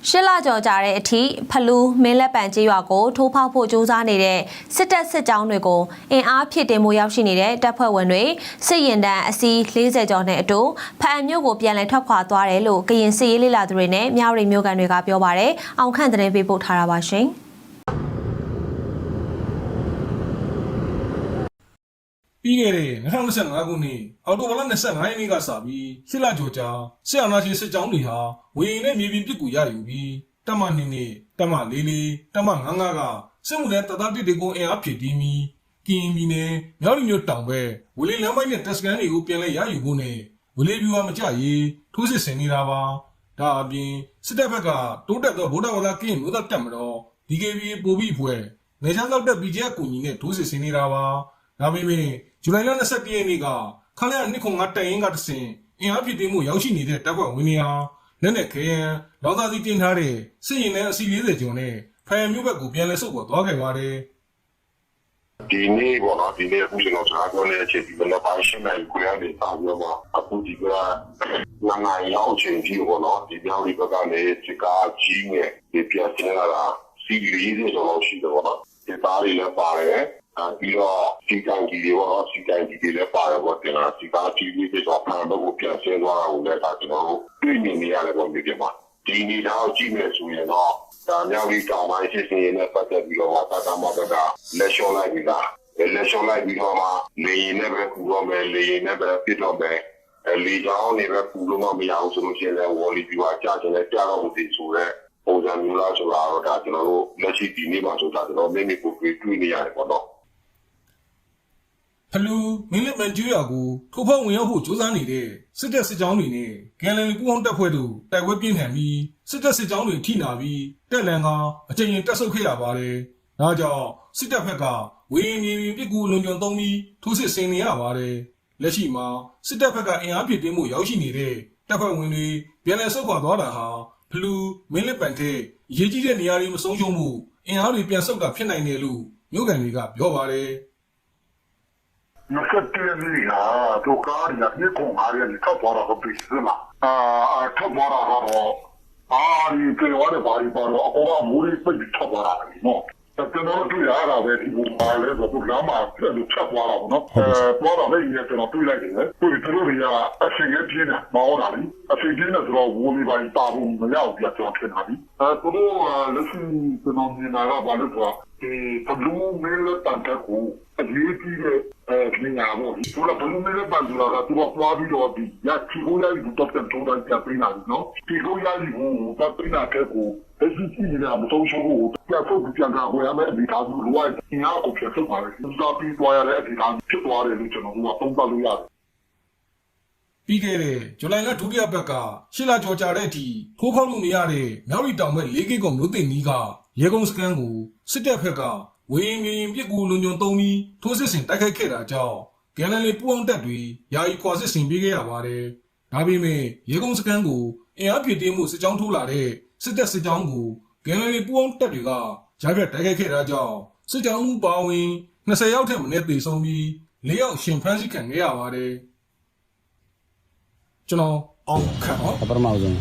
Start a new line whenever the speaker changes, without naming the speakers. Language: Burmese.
ရှစ်လကျော်ကြာတဲ့အထိဖလူးမင်းလက်ပံကျေးရွာကိုထိုးဖောက်ဖို့ကြိုးစားနေတဲ့စစ်တပ်စစ်ကြောင်းတွေကိုအင်အားဖြည့်တင်မှုရောက်ရှိနေတဲ့တပ်ဖွဲ့ဝင်တွေစစ်ရင်တန်းအစီး40ကျော်နဲ့အတူဖအံမြို့ကိုပြန်လည်ထွက်ခွာသွားတယ်လို့ကရင်စစ်ရေးလေ့လာသူတွေနဲ့မြောက်ရီမြို့ကန်တွေကပြောပါတယ်။အောင်ခန့်သတင်းပေးပို့ထားတာပါရှင်။
ပြီးခဲ့တဲ့2025ခုနှစ်အောက်တိုဘာလ25ရက်နေ့ကစပြီးရှစ်လကျော်ကြာစစ်အာဏာရှင်စစ်ကြောင်းတွေဟာဝေရင်နဲ့မြေပြင်ပစ်ကူရယူပြီးတပ်မ2နဲ့တပ်မ4တပ်မ55ကစစ်မှုထမ်းတပ်သားတွေကိုအင်အားဖြည့်တင်းပြီးကရင်ပြည်နယ်မြောက်ရီမြို့တောင်ဘက်ဝေလီလမ်းပိုင်းနဲ့တပ်စခန်းတွေကိုပြန်လည်ရယူဖို့နဲ့ဝေလီဗျူဟာမကျရေးထိုးစစ်ဆင်နေတာပါဒါအပြင်စစ်တပ်ဘက်ကတိုးတက်သောဗုဒ္ဓဘာသာကရင်မျိုးသားတပ်မတော် DKBA ပို့ပြီးဖွဲ့နေချမ်းလောက်တဲ့ BGF ကူညီနဲ့ထိုးစစ်ဆင်နေတာပါဒါပေမဲ့ဇူလိုင်လ21ရက်နေ့ကခလာရ205တိုင်ရင်ကတဆင်အင်အားဖြည့်တင်းမှုရောက်ရှိနေတဲ့တပ်ဖွဲ့ဝင်တွေဟာလက်နက်ခဲယံလောင်စာစီတင်ထားတဲ့စစ်ရင်နဲ့အစီ40ကျော်နဲ့ဖယံမျိုးဘက်ကိုပြန်လည်ဆုတ်ပေါ်သွားခဲ့ပါတယ်
ဒီနေ့ပေါ့နော်ဒီနေ့အခုကျွန်တော်စားပြောတဲ့အချိန်ဒီလိုပါရှင်းနိုင်ကြရတဲ့တာပြောမှာအခုဒီကနာရောက်ချင်းကြီးပေါ့နော်ဒီပြောင်းဒီဘက်ကနေစကားကြီးနဲ့ဒီပြတ်နေတာစီ40ကျော်လောက်ရှိတယ်ပေါ့နော်ဒီသားတွေလည်းပါတယ်ပြီးတော့စီကံကြီးတွေပေါ့နော်စီကံကြီးတွေလည်းပါတယ်ပေါ့တင်လာစီကားကြီးတွေတော့ဖန်တော့ပြန်ဆင်းသွားတာကိုလည်းဒါကျွန်တော်တို့တွေ့မြင်နေရတယ်ပေါ့ဒီမှာဒီနေ့တော့ကြည့်မယ်ဆိုရင်တော့ဒါမြောက်ပြီးတောင်ပိုင်းစစ်စင်ရေးနဲ့ပတ်သက်ပြီးတော့တာတာမော်တာလက်လျှော့လိုက်ပြီးသားလက်လျှော့လိုက်ပြီးတော့မှလေရင်နဲ့ပဲပူတော့မယ်လေရင်နဲ့ပဲပြစ်တော့မယ်လေကြောင်းနဲ့ပဲပူလို့မရအောင်ဆိုလို့ရှိရင်ဝေါ်လီပြူအကြတယ်လည်းကြားတော့မသိဆိုတော့ပုံစံမျိုးလားဆိုတာတော့ဒါကျွန်တော်တို့လက်ရှိဒီနေ့မှာဆိုတာကျွန်တော်မိမိကိုတွေ့နေရတယ်ပေါ့နော်
ဖလူးမင်းလက်ပံကျွော်ကိုထိုးဖောက်ဝင်ရောက်ဖို့ကြိုးစားနေတဲ့စစ်တပ်စစ်ကြောင်းတွေနဲ့ကန်လန်ပူအောင်တပ်ဖွဲ့တို့တိုက်ပွဲပြင်းထန်ပြီးစစ်တပ်စစ်ကြောင်းတွေထိနာပြီးတက်လန်ကအကြိမ်ကြိမ်တက်ဆုပ်ခဲ့ရပါတယ်။ဒါကြောင့်စစ်တပ်ဘက်ကဝေရင်မြေပြင်ပစ်ကူလုံခြုံသုံးပြီးထိုးစစ်ဆင်နေရပါတယ်။လက်ရှိမှာစစ်တပ်ဘက်ကအင်အားပြည့်တင်းမှုရောက်ရှိနေတဲ့တပ်ဖွဲ့ဝင်တွေပြန်လည်ဆုတ်ခွာသွားတာဟာဖလူးမင်းလက်ပံထဲအရေးကြီးတဲ့နေရာတွေမဆုံးရှုံးမှုအင်အားတွေပြန်ဆုတ်တာဖြစ်နိုင်တယ်လို့မြို့ကန်တွေကပြောပါတယ်။
20年里啊，都搞的那你公安的，你他多少个背时嘛？他多少个咯？你给我的把你把了，我把屋里不就他多少个喏？等到对来了，在地方来了，都两码，这都差多少个喏？多少个也等到对来的，对这个呀，谁也别的，毛哪里？谁别的时候屋里把一大部分料别装去哪里？不过那是等到你那个把那个，他路没了单开户，他业绩的你伢不？除了不路没了单出来了，除了花比多比，也提供压力不到等多单加对哪里喏？提供压力不到对哪开户。但是今年我们中小户，要做不讲讲，我也没其他路外，你要股票生活的，你知道比多呀的其他ဖြစ်သွားတယ်လို့ကျွန်တော်ကသုံးသပ်လို့ရတယ်
ပြီးခဲ့တဲ့ဇူလိုင်လဒုတိယပတ်ကရှစ်လကျော်ကြာတဲ့အထိထိုးဖောက်လို့မရတဲ့မြောက်ရီတောင်ဘက်၄ကိကုံမြို့သိမ်နီးကရေကုန်းစခန်းကိုစစ်တပ်ဘက်ကဝေရင်မြေပြင်ပစ်ကူလုံခြုံသုံးပြီးထိုးစစ်ဆင်တိုက်ခိုက်ခဲ့တာကြောင့်ဂန်လန်လီပူအောင်တပ်တွေယာယီခွာစစ်ဆင်ပေးခဲ့ရပါတယ်။ဒါပေမဲ့ရေကုန်းစခန်းကိုအင်အားပြည့်တင်းမှုစစ်ကြောင်းထိုးလာတဲ့စစ်တပ်စစ်ကြောင်းကိုဂန်လန်လီပူအောင်တပ်တွေကကြားပြတ်တိုက်ခိုက်ခဲ့တာကြောင့်စစ်ကြောင်းမှုပါဝင်20ယောက်ထက်မနည်းသေဆုံးပြီး4ယောက်ရှင်ဖမ်းဆီးခံခဲ့ရပါတယ်။ကျွန်တော်အောင်ခန့်ပါ
ပထမဆုံး